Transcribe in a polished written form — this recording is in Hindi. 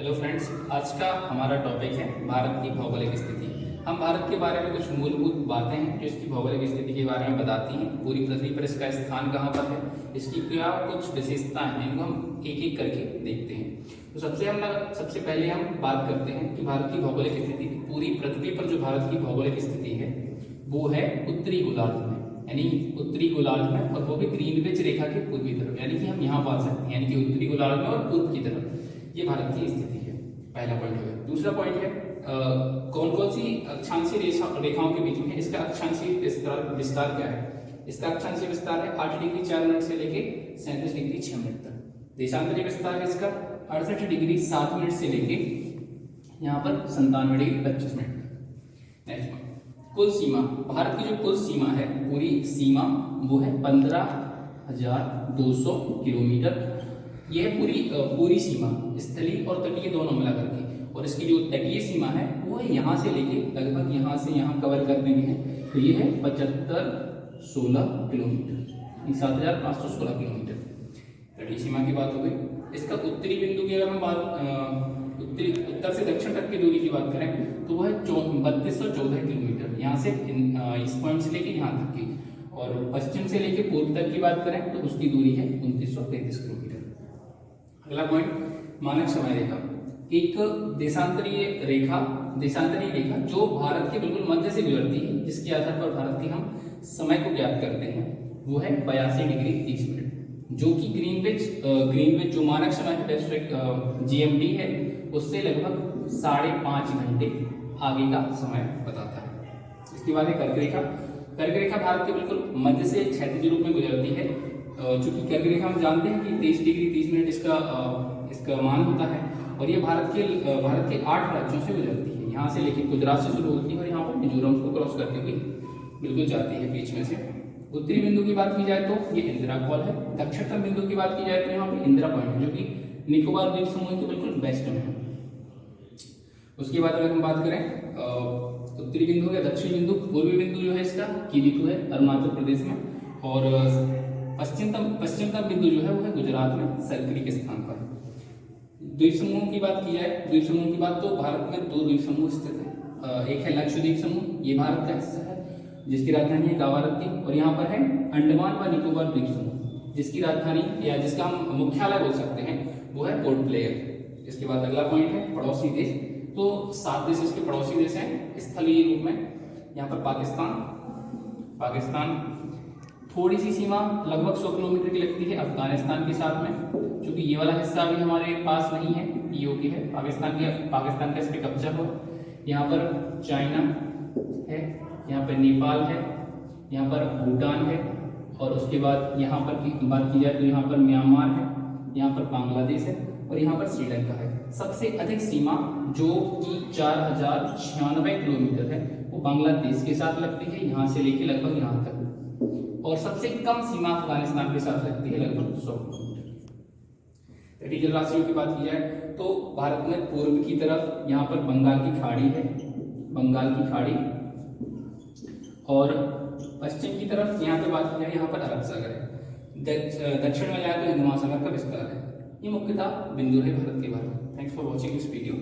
हेलो फ्रेंड्स, आज का हमारा टॉपिक है भारत की भौगोलिक स्थिति। हम भारत के बारे में कुछ मूलभूत बातें हैं जो इसकी भौगोलिक स्थिति के बारे में बताती हैं। पूरी पृथ्वी पर इसका स्थान कहाँ पर है, इसकी क्या कुछ विशेषताएं हैं, इनको हम एक एक करके देखते हैं। तो सबसे पहले हम बात करते हैं कि भारत की भौगोलिक स्थिति। पूरी पृथ्वी पर जो भारत की भौगोलिक स्थिति है वो है उत्तरी गोलार्ध में, यानी उत्तरी गोलार्ध में, और वो भी ग्रीनविच रेखा के पूर्वी तरफ, यानी कि हम यहाँ पा सकते हैं, यानी कि उत्तरी गोलार्ध में और पूर्व की तरफ। ये भारत की स्थिति है, पहला पॉइंट हो गया। दूसरा पॉइंट है कौन कौन सी अक्षांशीय रेखाओं के बीच में इसका अक्षांशीय विस्तार क्या है। इसका अक्षांशीय विस्तार है 8 डिग्री 4 मिनट से लेके 37 डिग्री 6 मिनट तक। देशांतरीय विस्तार है इसका 68 डिग्री 7 मिनट से लेके यहाँ पर 97 डिग्री 25 मिनट तक। नेक्स्ट पॉइंट, कुल सीमा। भारत की जो कुल सीमा है, पूरी सीमा, वो है 15,200 किलोमीटर। यह है पूरी सीमा, स्थलीय और तटीय दोनों मिला करके। और इसकी जो तटीय सीमा है वो है यहाँ से लेके लगभग यहाँ से यहाँ कवर करने में है, तो ये है 7516 किलोमीटर, 7516 किलोमीटर तटीय सीमा की बात हो गई। इसका उत्तरी बिंदु की अगर हम उत्तर से दक्षिण तक की दूरी की बात करें तो वो है 3214 किलोमीटर, यहाँ से इस पॉइंट से लेके यहाँ तक की। और पश्चिम से लेके पूर्व तक की बात करें तो उसकी दूरी है 2933 किलोमीटर। अगला पॉइंट, मानक समय रेखा। एक देशांतरीय रेखा जो भारत के बिल्कुल मध्य से गुजरती है, जिसके आधार पर भारत के हम समय को ज्ञात करते हैं, वो है 82 डिग्री 30 मिनट, जो कि ग्रीनविच जो मानक समय जीएमटी है उससे लगभग 5.5 घंटे आगे का समय बताता है। इसके बाद है कर्क रेखा। कर्क रेखा भारत के बिल्कुल मध्य से क्षैतिज रूप में गुजरती है। चूंकि कर्क रेखा हम जानते हैं कि 23 डिग्री 30 मिनट इसका मान होता है, और ये भारत के 8 राज्यों से गुजरती है। यहाँ से लेकर गुजरात से शुरू होती है और यहाँ पर मिजोरम को क्रॉस करते हुए बिल्कुल जाती है बीच में से। उत्तरी बिंदु की बात की जाए तो ये इंदिरा कॉल है। दक्षिणतम बिंदु की बात की जाए तो यहाँ पे इंदिरा पॉइंट है, जो कि निकोबार द्वीप समूह के बिल्कुल वेस्ट में है। उसके बाद अगर हम बात करें उत्तरी बिंदु या दक्षिणी बिंदु, पूर्वी बिंदु जो है इसका किबिथु है अरुणाचल प्रदेश में, और पश्चिमतम बिंदु जो है वो है गुजरात में सरकरी के स्थान पर। द्वीप समूह की बात की जाए तो भारत में 2 द्वीप समूह स्थित है। एक है लक्षद्वीप समूह, ये भारत का हिस्सा है, जिसकी राजधानी है कावारत्ती। और यहाँ पर है अंडमान व निकोबार द्वीप समूह, जिसकी राजधानी या जिसका हम मुख्यालय बोल सकते हैं वो है पोर्ट ब्लेयर। इसके बाद अगला पॉइंट है पड़ोसी देश। तो 7 देश इसके पड़ोसी देश हैं स्थलीय रूप में। यहाँ पर पाकिस्तान, थोड़ी सी सीमा लगभग 100 किलोमीटर की लगती है अफगानिस्तान के साथ में, क्योंकि ये वाला हिस्सा अभी हमारे पास नहीं है, पीओके है, पाकिस्तान का इस पर कब्जा हो। यहाँ पर चाइना है, यहाँ पर नेपाल है, यहाँ पर भूटान है, और उसके बाद यहाँ पर की बात की जाए तो यहाँ पर म्यांमार है, यहाँ पर बांग्लादेश है, और यहाँ पर श्रीलंका है। सबसे अधिक सीमा जो कि 4096 किलोमीटर है वो बांग्लादेश के साथ लगती है, यहाँ से लेके लगभग यहाँ तक। और सबसे कम सीमा अफगानिस्तान के साथ लगती है, लगभग 100 किलोमीटर। तटीय जलवासियों की बात की जाए तो भारत में पूर्व की तरफ यहाँ पर बंगाल की खाड़ी है, और पश्चिम की तरफ यहाँ पे बात की जाए यहाँ पर अरब सागर है। दक्षिण में जाए तो हिंद महासागर का विस्तार है। ये मुख्यतः बिंदु है भारत के बारे में। Thanks for watching this video.